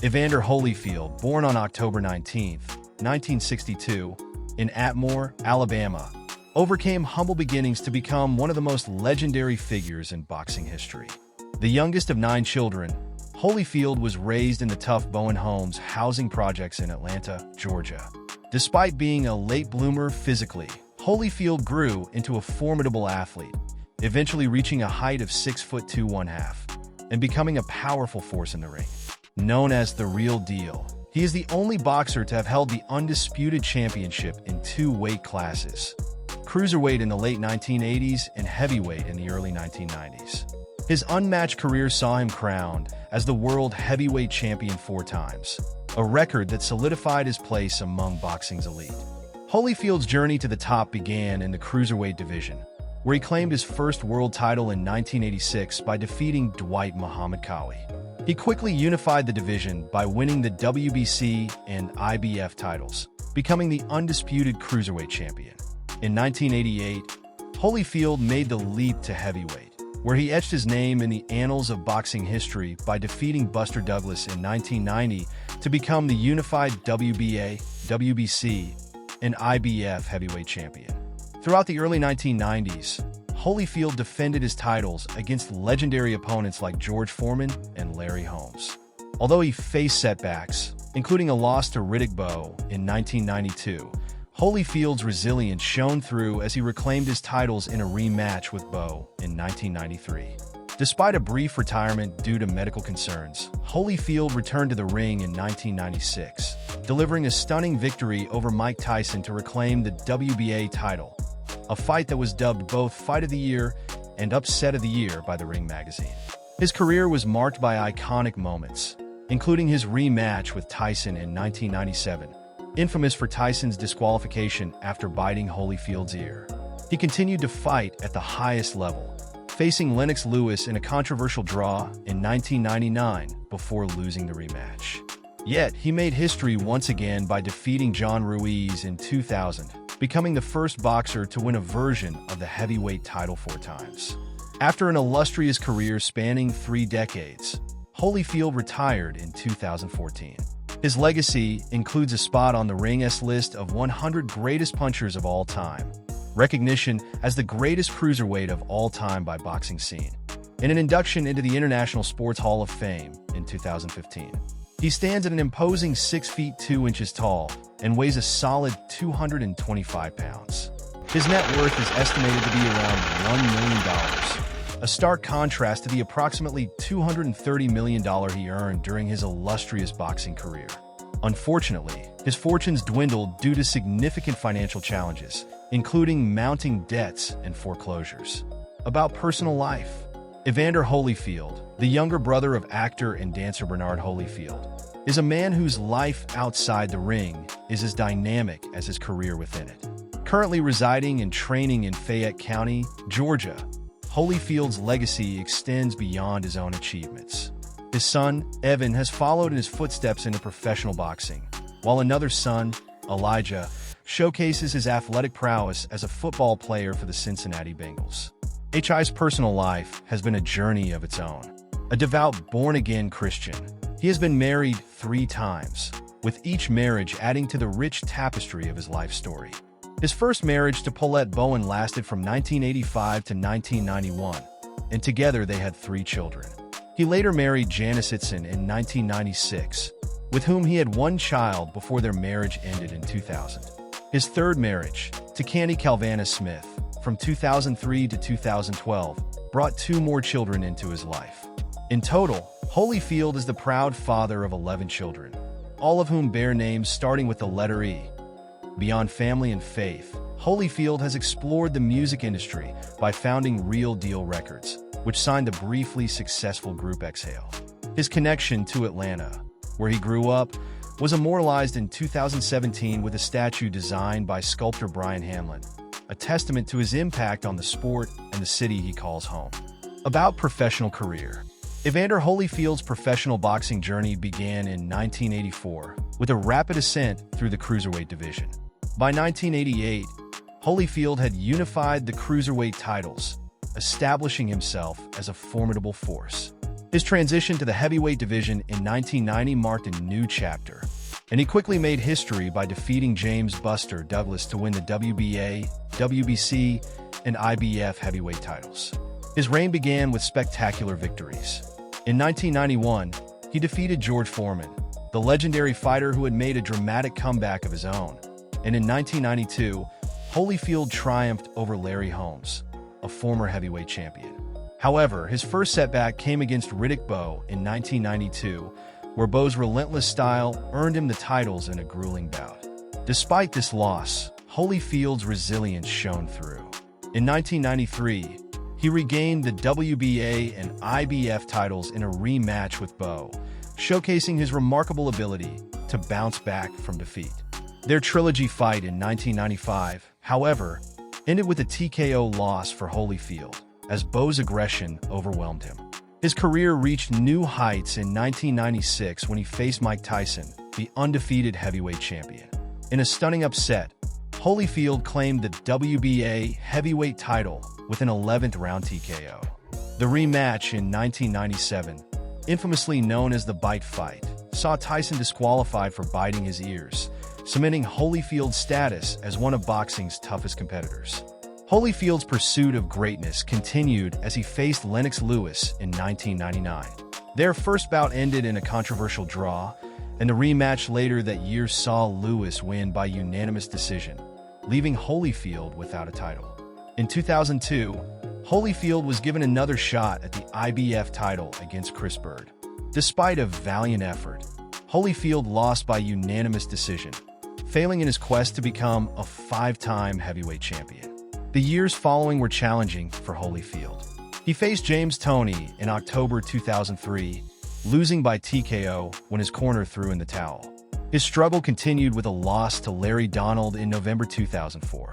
Evander Holyfield, born on October 19, 1962, in Atmore, Alabama, overcame humble beginnings to become one of the most legendary figures in boxing history. The youngest of 9 children, Holyfield was raised in the tough Bowe and Holmes housing projects in Atlanta, Georgia. Despite being a late bloomer physically, Holyfield grew into a formidable athlete, eventually reaching a height of 6'2" 1/2", and becoming a powerful force in the ring. Known as the real deal, he is the only boxer to have held the Undisputed championship in 2 weight classes: cruiserweight in the late 1980s and heavyweight in the early 1990s. His unmatched career saw him crowned as the world heavyweight champion 4 times, a record that solidified his place among boxing's elite. Holyfield's journey to the top began in the cruiserweight division, where he claimed his first world title in 1986 by defeating Dwight Muhammad Qawi. He quickly unified the division by winning the WBC and IBF titles, becoming the undisputed cruiserweight champion. In 1988, Holyfield made the leap to heavyweight, where he etched his name in the annals of boxing history by defeating Buster Douglas in 1990 to become the unified WBA, WBC, and IBF heavyweight champion. Throughout the early 1990s, Holyfield defended his titles against legendary opponents like George Foreman and Larry Holmes. Although he faced setbacks, including a loss to Riddick Bowe in 1992, Holyfield's resilience shone through as he reclaimed his titles in a rematch with Bowe in 1993. Despite a brief retirement due to medical concerns, Holyfield returned to the ring in 1996, delivering a stunning victory over Mike Tyson to reclaim the WBA title, a fight that was dubbed both Fight of the Year and Upset of the Year by the Ring magazine. His career was marked by iconic moments, including his rematch with Tyson in 1997, infamous for Tyson's disqualification after biting Holyfield's ear. He continued to fight at the highest level, facing Lennox in a controversial draw in 1999 before losing the rematch. Yet, he made history once again by defeating John Ruiz in 2000, becoming the first boxer to win a version of the heavyweight title 4 times. After an illustrious career spanning 3 decades, Holyfield retired in 2014. His legacy includes a spot on the Ring S list of 100 greatest punchers of all time, recognition as the greatest cruiserweight of all time by Boxing Scene, and an induction into the International Sports Hall of Fame in 2015. He stands at an imposing 6 feet 2 inches tall and weighs a solid 225 pounds. His net worth is estimated to be around $1 million, a stark contrast to the approximately $230 million he earned during his illustrious boxing career. Unfortunately, his fortunes dwindled due to significant financial challenges, including mounting debts and foreclosures. About personal life, Evander Holyfield, the younger brother of actor and dancer Bernard Holyfield, is a man whose life outside the ring is as dynamic as his career within it. Currently residing and training in Fayette County, Georgia, Holyfield's legacy extends beyond his own achievements. His son, Evan, has followed in his footsteps into professional boxing, while another son, Elijah, showcases his athletic prowess as a football player for the Cincinnati Bengals. HI's personal life has been a journey of its own. A devout, born-again Christian, he has been married 3 times, with each marriage adding to the rich tapestry of his life story. His first marriage to Paulette Bowen lasted from 1985 to 1991, and together they had 3 children. He later married Janice Itson in 1996, with whom he had 1 child before their marriage ended in 2000. His third marriage, to Candy Calvana Smith, from 2003 to 2012, brought 2 more children into his life. In total, Holyfield is the proud father of 11 children, all of whom bear names starting with the letter E. Beyond family and faith, Holyfield has explored the music industry by founding Real Deal Records, which signed the briefly successful group Exhale. His connection to Atlanta, where he grew up, was immortalized in 2017 with a statue designed by sculptor Brian Hamlin, a testament to his impact on the sport and the city he calls home. About professional career, Evander Holyfield's professional boxing journey began in 1984 with a rapid ascent through the cruiserweight division. By 1988, Holyfield had unified the cruiserweight titles, establishing himself as a formidable force. His transition to the heavyweight division in 1990 marked a new chapter, and he quickly made history by defeating James "Buster" Douglas to win the WBA, WBC, and IBF heavyweight titles. His reign began with spectacular victories. In 1991, he defeated George Foreman, the legendary fighter who had made a dramatic comeback of his own. And in 1992, Holyfield triumphed over Larry Holmes, a former heavyweight champion. However, his first setback came against Riddick Bowe in 1992, where Bowe's relentless style earned him the titles in a grueling bout. Despite this loss, Holyfield's resilience shone through. In 1993, he regained the WBA and IBF titles in a rematch with Bowe, showcasing his remarkable ability to bounce back from defeat. Their trilogy fight in 1995, however, ended with a TKO loss for Holyfield, as Bowe's aggression overwhelmed him. His career reached new heights in 1996 when he faced Mike Tyson, the undefeated heavyweight champion. In a stunning upset, Holyfield claimed the WBA heavyweight title with an 11th round TKO. The rematch in 1997, infamously known as the Bite Fight, saw Tyson disqualified for biting his ears, cementing Holyfield's status as one of boxing's toughest competitors. Holyfield's pursuit of greatness continued as he faced Lennox in 1999. Their first bout ended in a controversial draw, and the rematch later that year saw Lewis win by unanimous decision, leaving Holyfield without a title. In 2002, Holyfield was given another shot at the IBF title against Chris Bird. Despite a valiant effort, Holyfield lost by unanimous decision, failing in his quest to become a 5-time heavyweight champion. The years following were challenging for Holyfield. He faced James Toney in October 2003, losing by TKO when his corner threw in the towel. His struggle continued with a loss to Larry Donald in November 2004.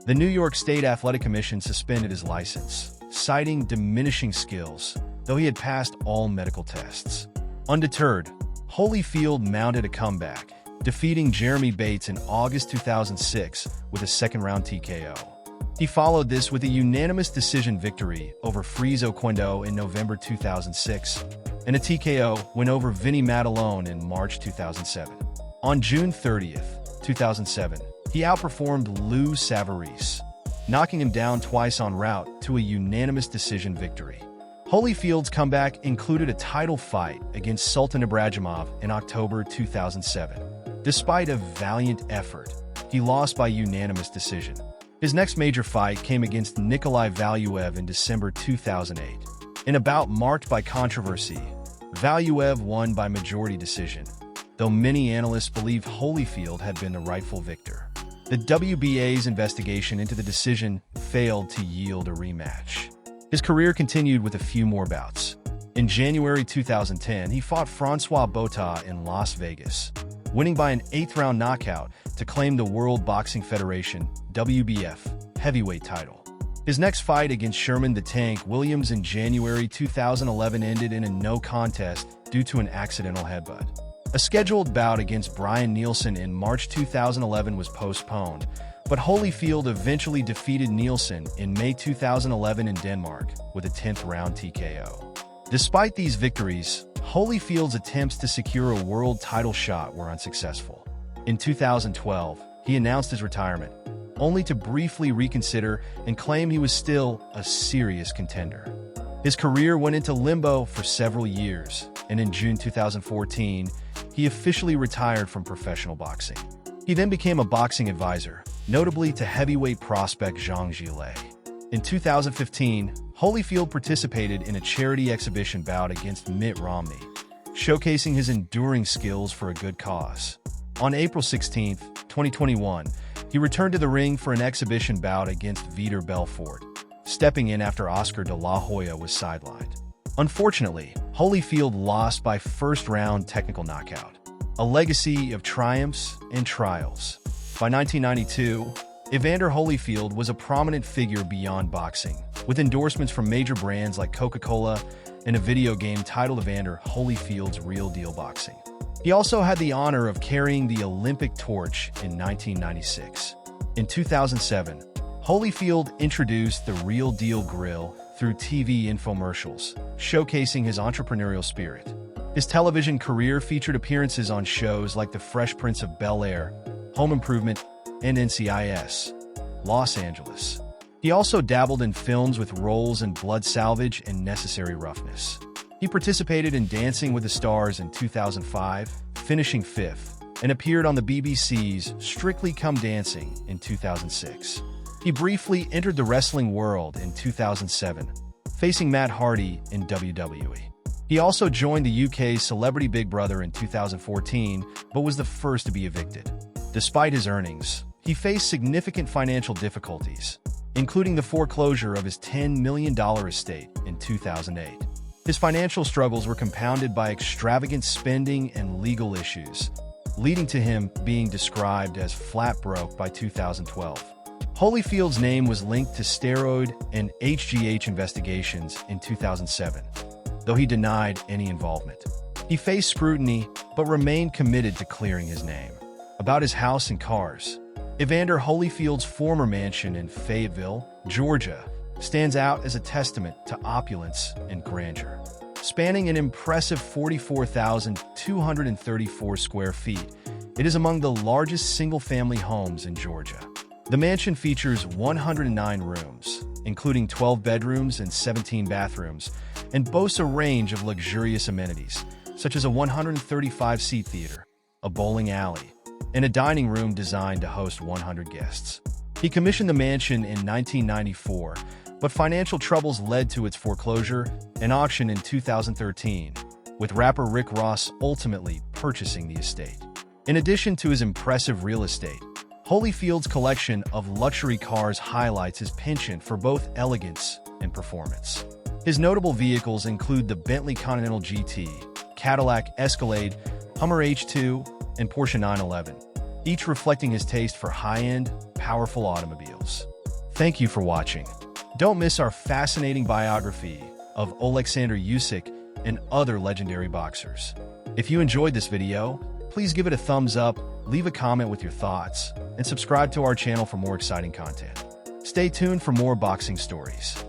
The New York State Athletic Commission suspended his license, citing diminishing skills, though he had passed all medical tests. Undeterred, Holyfield mounted a comeback, defeating Jeremy Bates in August 2006 with a second-round TKO. He followed this with a unanimous decision victory over Freeze Oquendo in November 2006, and a TKO win over Vinny Matalone in March 2007. On June 30, 2007, he outperformed Lou Savarese, knocking him down twice en route to a unanimous decision victory. Holyfield's comeback included a title fight against Sultan Ibragimov in October 2007. Despite a valiant effort, he lost by unanimous decision. His next major fight came against Nikolai Valuev in December 2008. In a bout marked by controversy, Valuev won by majority decision, though many analysts believe Holyfield had been the rightful victor. The WBA's investigation into the decision failed to yield a rematch. His career continued with a few more bouts. In January 2010, he fought Francois Botha in Las Vegas, winning by an 8th-round knockout to claim the World Boxing Federation WBF heavyweight title. His next fight against Sherman the Tank Williams in January 2011 ended in a no contest due to an accidental headbutt. A scheduled bout against Brian Nielsen in March 2011 was postponed, but Holyfield eventually defeated Nielsen in May 2011 in Denmark with a 10th-round TKO. Despite these victories, Holyfield's attempts to secure a world title shot were unsuccessful. In 2012, he announced his retirement, only to briefly reconsider and claim he was still a serious contender. His career went into limbo for several years, and in June 2014, he officially retired from professional boxing. He then became a boxing advisor, notably to heavyweight prospect Zhang Zhilei. In 2015, Holyfield participated in a charity exhibition bout against Mitt Romney, showcasing his enduring skills for a good cause. On April 16, 2021, he returned to the ring for an exhibition bout against Vitor Belfort, stepping in after Oscar de la Hoya was sidelined. Unfortunately, Holyfield lost by first-round technical knockout, a legacy of triumphs and trials. By 1992, Evander Holyfield was a prominent figure beyond boxing, with endorsements from major brands like Coca-Cola and a video game titled Evander Holyfield's Real Deal Boxing. He also had the honor of carrying the Olympic torch in 1996. In 2007, Holyfield introduced the Real Deal Grill, through TV infomercials, showcasing his entrepreneurial spirit. His television career featured appearances on shows like The Fresh Prince of Bel-Air, Home Improvement, and NCIS, Los Angeles. He also dabbled in films with roles in Blood Salvage and Necessary Roughness. He participated in Dancing with the Stars in 2005, finishing 5th, and appeared on the BBC's Strictly Come Dancing in 2006. He briefly entered the wrestling world in 2007, facing Matt Hardy in WWE. He also joined the UK's Celebrity Big Brother in 2014, but was the first to be evicted. Despite his earnings, he faced significant financial difficulties, including the foreclosure of his $10 million estate in 2008. His financial struggles were compounded by extravagant spending and legal issues, leading to him being described as flat broke by 2012. Holyfield's name was linked to steroid and HGH investigations in 2007, though he denied any involvement. He faced scrutiny, but remained committed to clearing his name. About his house and cars, Evander Holyfield's former mansion in Fayetteville, Georgia, stands out as a testament to opulence and grandeur. Spanning an impressive 44,234 square feet, it is among the largest single-family homes in Georgia. The mansion features 109 rooms, including 12 bedrooms and 17 bathrooms, and boasts a range of luxurious amenities, such as a 135-seat theater, a bowling alley, and a dining room designed to host 100 guests. He commissioned the mansion in 1994, but financial troubles led to its foreclosure and auction in 2013, with rapper Rick Ross ultimately purchasing the estate. In addition to his impressive real estate, Holyfield's collection of luxury cars highlights his penchant for both elegance and performance. His notable vehicles include the Bentley Continental GT, Cadillac Escalade, Hummer H2, and Porsche 911, each reflecting his taste for high-end, powerful automobiles. Thank you for watching. Don't miss our fascinating biography of Alexander Usyk and other legendary boxers. If you enjoyed this video, please give it a thumbs up, leave a comment with your thoughts, and subscribe to our channel for more exciting content. Stay tuned for more boxing stories.